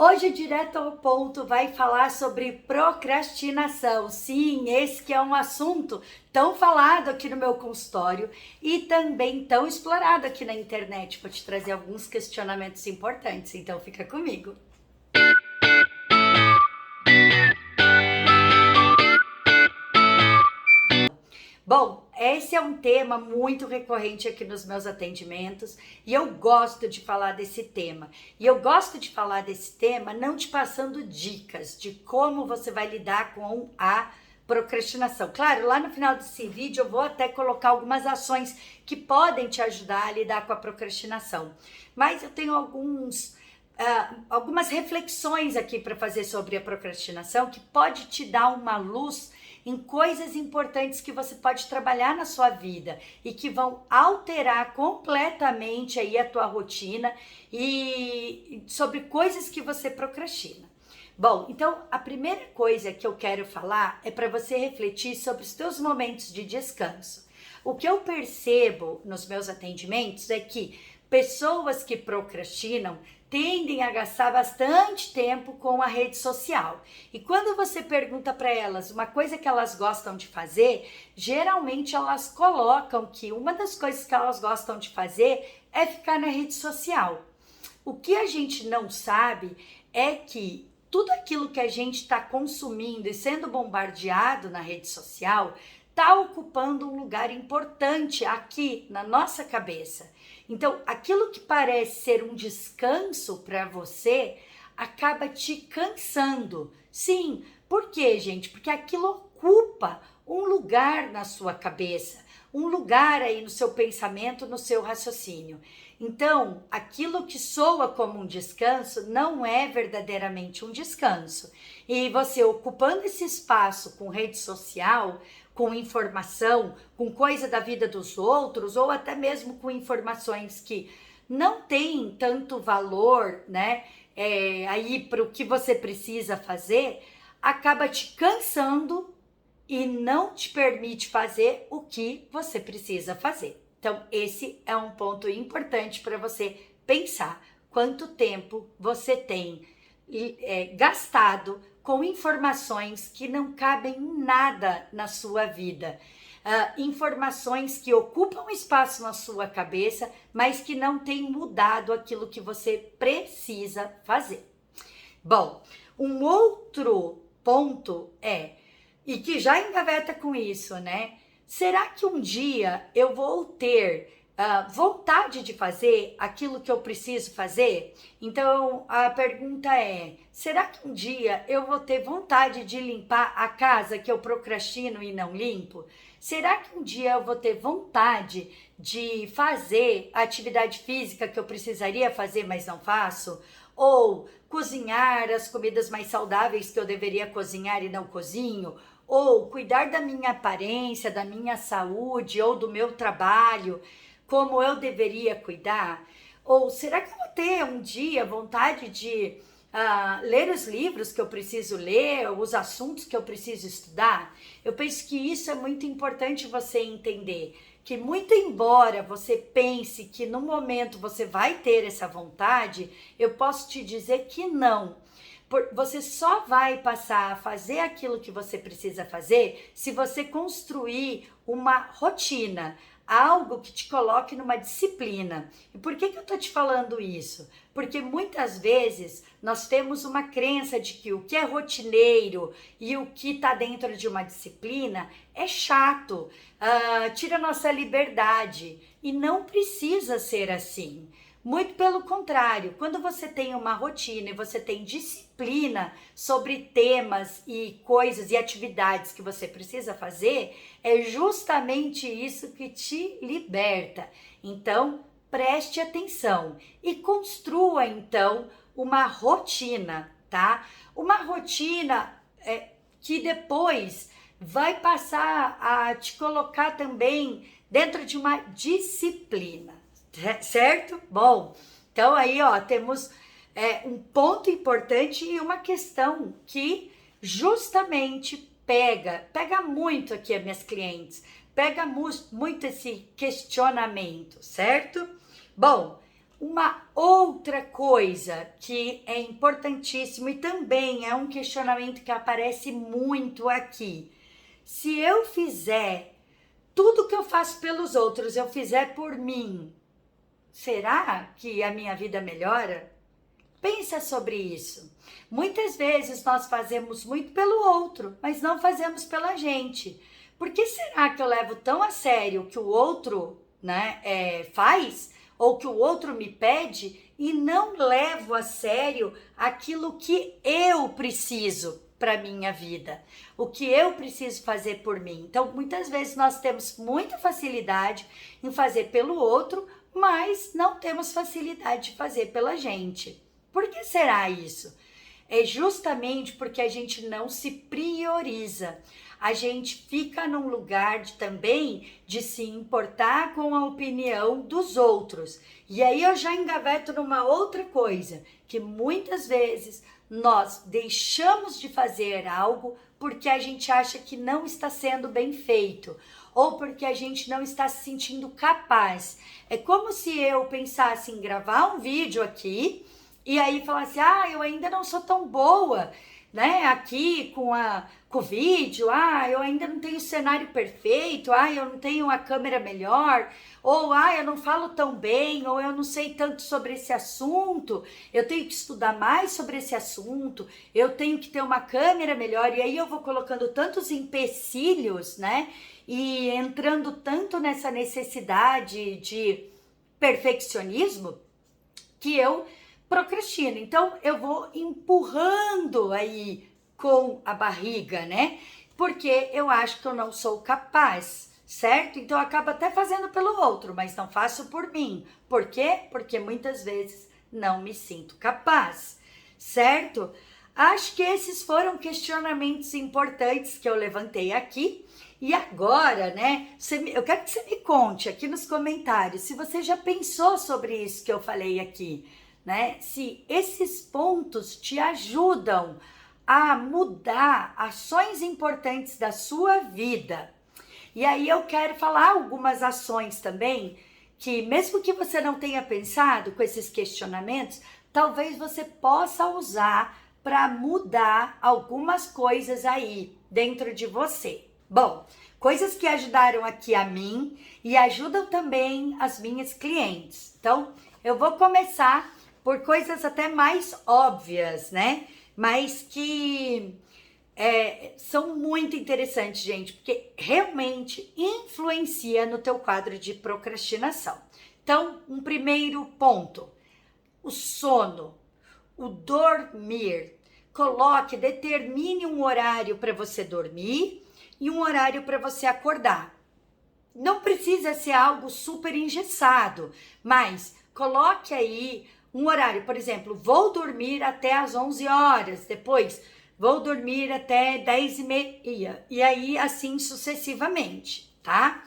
Hoje, direto ao ponto, vai falar sobre procrastinação. Sim, esse que é um assunto tão falado aqui no meu consultório e também tão explorado aqui na internet. Vou te trazer alguns questionamentos importantes, então fica comigo. Bom, esse é um tema muito recorrente aqui nos meus atendimentos e eu gosto de falar desse tema. E eu gosto de falar desse tema não te passando dicas de como você vai lidar com a procrastinação. Claro, lá no final desse vídeo eu vou até colocar algumas ações que podem te ajudar a lidar com a procrastinação. Mas eu tenho algumas reflexões aqui para fazer sobre a procrastinação que pode te dar uma luz em coisas importantes que você pode trabalhar na sua vida e que vão alterar completamente aí a tua rotina e sobre coisas que você procrastina. Bom, então a primeira coisa que eu quero falar é para você refletir sobre os teus momentos de descanso. O que eu percebo nos meus atendimentos é que pessoas que procrastinam tendem a gastar bastante tempo com a rede social. E quando você pergunta para elas uma coisa que elas gostam de fazer, geralmente elas colocam que uma das coisas que elas gostam de fazer é ficar na rede social. O que a gente não sabe é que tudo aquilo que a gente está consumindo e sendo bombardeado na rede social está ocupando um lugar importante aqui na nossa cabeça. Então, aquilo que parece ser um descanso para você acaba te cansando. Sim, por quê, gente? Porque aquilo ocupa um lugar na sua cabeça, um lugar aí no seu pensamento, no seu raciocínio. Então, aquilo que soa como um descanso não é verdadeiramente um descanso. E você ocupando esse espaço com rede social, com informação, com coisa da vida dos outros, ou até mesmo com informações que não têm tanto valor, né? Aí para o que você precisa fazer, acaba te cansando e não te permite fazer o que você precisa fazer. Então, esse é um ponto importante para você pensar quanto tempo você tem gastado com informações que não cabem em nada na sua vida. Informações que ocupam espaço na sua cabeça, mas que não têm mudado aquilo que você precisa fazer. Bom, um outro ponto e que já engaveta com isso, né? Será que um dia eu vou ter vontade de fazer aquilo que eu preciso fazer? Então, a pergunta é, será que um dia eu vou ter vontade de limpar a casa que eu procrastino e não limpo? Será que um dia eu vou ter vontade de fazer a atividade física que eu precisaria fazer, mas não faço? Ou cozinhar as comidas mais saudáveis que eu deveria cozinhar e não cozinho? Ou cuidar da minha aparência, da minha saúde ou do meu trabalho, como eu deveria cuidar? Ou será que eu vou ter um dia vontade de ler os livros que eu preciso ler, os assuntos que eu preciso estudar? Eu penso que isso é muito importante você entender, que muito embora você pense que no momento você vai ter essa vontade, eu posso te dizer que não. Você só vai passar a fazer aquilo que você precisa fazer se você construir uma rotina, algo que te coloque numa disciplina. E por que eu tô te falando isso? Porque muitas vezes nós temos uma crença de que o que é rotineiro e o que está dentro de uma disciplina é chato, tira nossa liberdade. E não precisa ser assim. Muito pelo contrário, quando você tem uma rotina e você tem disciplina sobre temas e coisas e atividades que você precisa fazer, é justamente isso que te liberta. Então, preste atenção e construa então uma rotina, tá? Uma rotina que depois vai passar a te colocar também dentro de uma disciplina. Certo? Bom, então aí temos um ponto importante e uma questão que justamente pega muito aqui as minhas clientes, pega muito esse questionamento, certo? Bom, Uma outra coisa que é importantíssimo e também é um questionamento que aparece muito aqui. Se eu fizer tudo que eu faço pelos outros, eu fizer por mim, será que a minha vida melhora? Pensa sobre isso. Muitas vezes nós fazemos muito pelo outro, mas não fazemos pela gente. Por que será que eu levo tão a sério o que o outro, faz ou que o outro me pede e não levo a sério aquilo que eu preciso para minha vida, o que eu preciso fazer por mim? Então, muitas vezes nós temos muita facilidade em fazer pelo outro, mas não temos facilidade de fazer pela gente. Por que será isso? É justamente porque a gente não se prioriza. A gente fica num lugar também de se importar com a opinião dos outros. E aí eu já engaveto numa outra coisa, que muitas vezes nós deixamos de fazer algo porque a gente acha que não está sendo bem feito, ou porque a gente não está se sentindo capaz. É como se eu pensasse em gravar um vídeo aqui, e aí falasse, eu ainda não sou tão boa, aqui com o vídeo, eu ainda não tenho o cenário perfeito, eu não tenho a câmera melhor, ou eu não falo tão bem, ou eu não sei tanto sobre esse assunto, eu tenho que estudar mais sobre esse assunto, eu tenho que ter uma câmera melhor, e aí eu vou colocando tantos empecilhos, e entrando tanto nessa necessidade de perfeccionismo, que eu procrastino. Então, eu vou empurrando aí com a barriga, porque eu acho que eu não sou capaz, certo? Então, eu acabo até fazendo pelo outro, mas não faço por mim. Por quê? Porque muitas vezes não me sinto capaz, certo? Acho que esses foram questionamentos importantes que eu levantei aqui. E agora, eu quero que você me conte aqui nos comentários se você já pensou sobre isso que eu falei aqui. Se esses pontos te ajudam a mudar ações importantes da sua vida. E aí eu quero falar algumas ações também que, mesmo que você não tenha pensado com esses questionamentos, talvez você possa usar para mudar algumas coisas aí dentro de você. Bom, coisas que ajudaram aqui a mim e ajudam também as minhas clientes. Então, eu vou começar por coisas até mais óbvias, mas que são muito interessantes, gente, porque realmente influencia no teu quadro de procrastinação. Então, um primeiro ponto, o sono, o dormir. Determine um horário para você dormir e um horário para você acordar. Não precisa ser algo super engessado, mas coloque aí um horário, por exemplo, vou dormir até às 11 horas, depois vou dormir até 10h30, e aí assim sucessivamente, tá?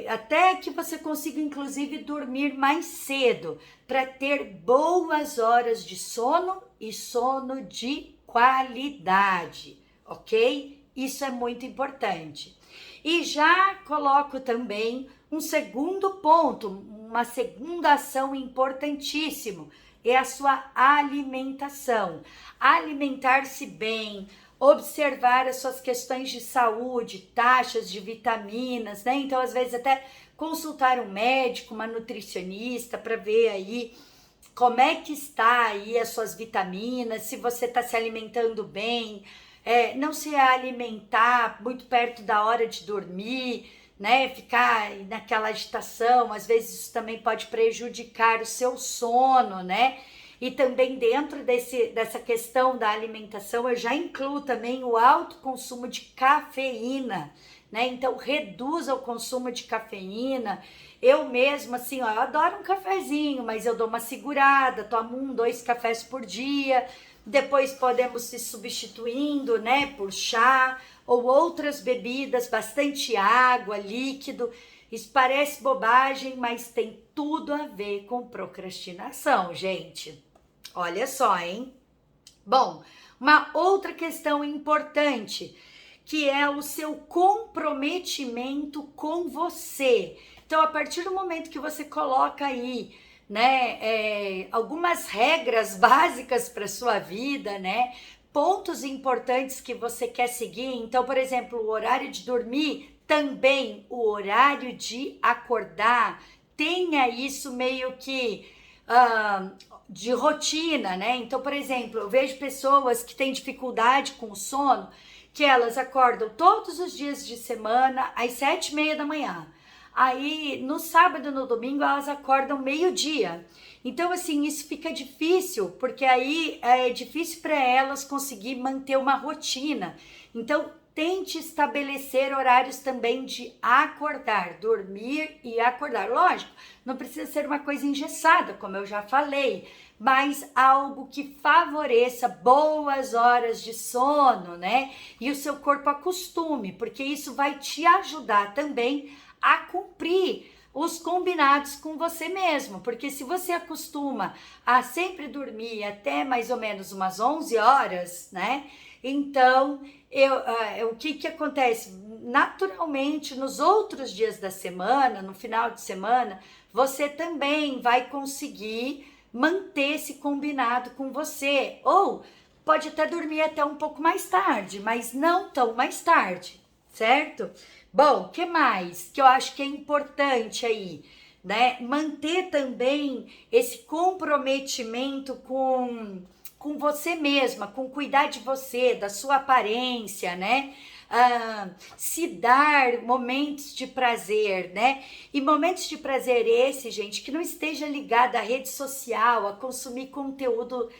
Até que você consiga, inclusive, dormir mais cedo, para ter boas horas de sono e sono de qualidade, ok? Isso é muito importante. E já coloco também um segundo ponto, uma segunda ação importantíssima, é a sua alimentação. Alimentar-se bem, observar as suas questões de saúde, taxas de vitaminas, Então, às vezes, até consultar um médico, uma nutricionista, para ver aí como é que está aí as suas vitaminas, se você está se alimentando bem, não se alimentar muito perto da hora de dormir, ficar naquela agitação, às vezes isso também pode prejudicar o seu sono, E também dentro dessa questão da alimentação, eu já incluo também o alto consumo de cafeína, Então, reduza o consumo de cafeína. Eu mesma, assim, eu adoro um cafezinho, mas eu dou uma segurada, tomo 1-2 cafés por dia. Depois podemos se substituindo, por chá ou outras bebidas, bastante água, líquido. Isso parece bobagem, mas tem tudo a ver com procrastinação, gente. Olha só, hein? Bom, uma outra questão importante, que é o seu comprometimento com você. Então, a partir do momento que você coloca aí né, algumas regras básicas para sua vida, né? Pontos importantes que você quer seguir. Então, por exemplo, o horário de dormir, também o horário de acordar, tenha isso meio que de rotina, né? Então, por exemplo, eu vejo pessoas que têm dificuldade com o sono, que elas acordam todos os dias de semana às 7:30 da manhã. Aí, no sábado e no domingo, elas acordam meio-dia. Então, assim, isso fica difícil, porque aí é difícil para elas conseguir manter uma rotina. Então, tente estabelecer horários também de acordar, dormir e acordar. Lógico, não precisa ser uma coisa engessada, como eu já falei, mas algo que favoreça boas horas de sono, né? E o seu corpo acostume, porque isso vai te ajudar também a cumprir os combinados com você mesmo, porque se você acostuma a sempre dormir até mais ou menos umas 11 horas, né? Então, o que acontece? Naturalmente, nos outros dias da semana, no final de semana, você também vai conseguir manter esse combinado com você, ou pode até dormir até um pouco mais tarde, mas não tão mais tarde, certo? Bom, o que mais que eu acho que é importante aí, né? Manter também esse comprometimento com você mesma, com cuidar de você, da sua aparência, né? Se dar momentos de prazer, né? E momentos de prazer esse, gente, que não esteja ligado à rede social, a consumir conteúdo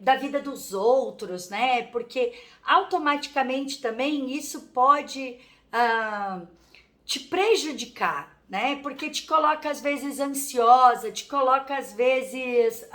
da vida dos outros, né? Porque automaticamente também isso pode te prejudicar, né? Porque te coloca às vezes ansiosa, te coloca às vezes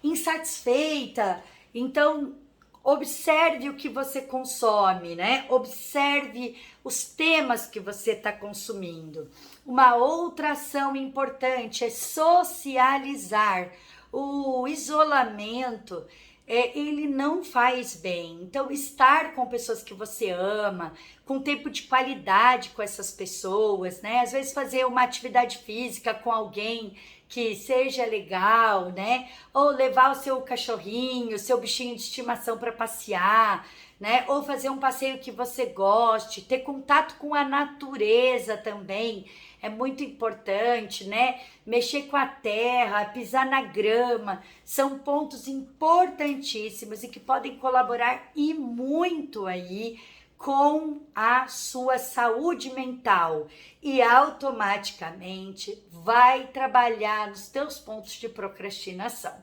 insatisfeita. Então, observe o que você consome, né? Observe os temas que você está consumindo. Uma outra ação importante é socializar. O isolamento, ele não faz bem. Então, estar com pessoas que você ama, com tempo de qualidade com essas pessoas, né? Às vezes fazer uma atividade física com alguém que seja legal, né? Ou levar o seu cachorrinho, o seu bichinho de estimação para passear, né? Ou fazer um passeio que você goste, ter contato com a natureza também é muito importante, né? Mexer com a terra, pisar na grama, são pontos importantíssimos e que podem colaborar e muito aí com a sua saúde mental e automaticamente vai trabalhar nos teus pontos de procrastinação.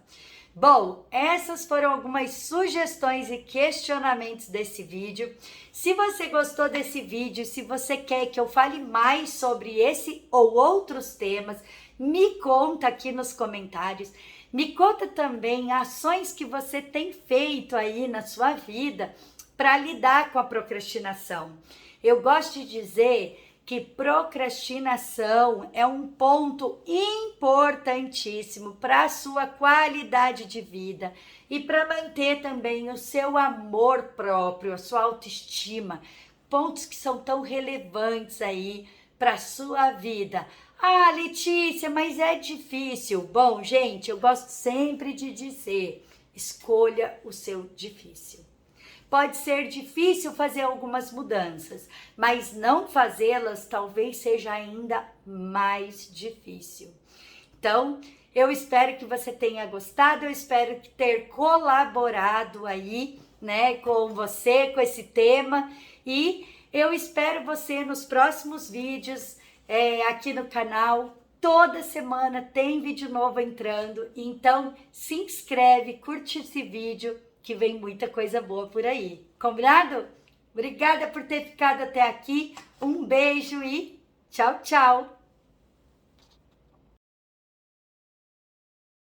Bom, essas foram algumas sugestões e questionamentos desse vídeo. Se você gostou desse vídeo, se você quer que eu fale mais sobre esse ou outros temas, me conta aqui nos comentários. Me conta também ações que você tem feito aí na sua vida para lidar com a procrastinação. Eu gosto de dizer que procrastinação é um ponto importantíssimo para a sua qualidade de vida e para manter também o seu amor próprio, a sua autoestima, pontos que são tão relevantes aí para a sua vida. Ah, Letícia, mas é difícil. Bom, gente, eu gosto sempre de dizer, escolha o seu difícil. Pode ser difícil fazer algumas mudanças, mas não fazê-las talvez seja ainda mais difícil. Então, eu espero que você tenha gostado, eu espero ter colaborado aí, né, com você, com esse tema, e eu espero você nos próximos vídeos aqui no canal. Toda semana tem vídeo novo entrando, então se inscreve, curte esse vídeo, que vem muita coisa boa por aí. Combinado? Obrigada por ter ficado até aqui. Um beijo e tchau, tchau!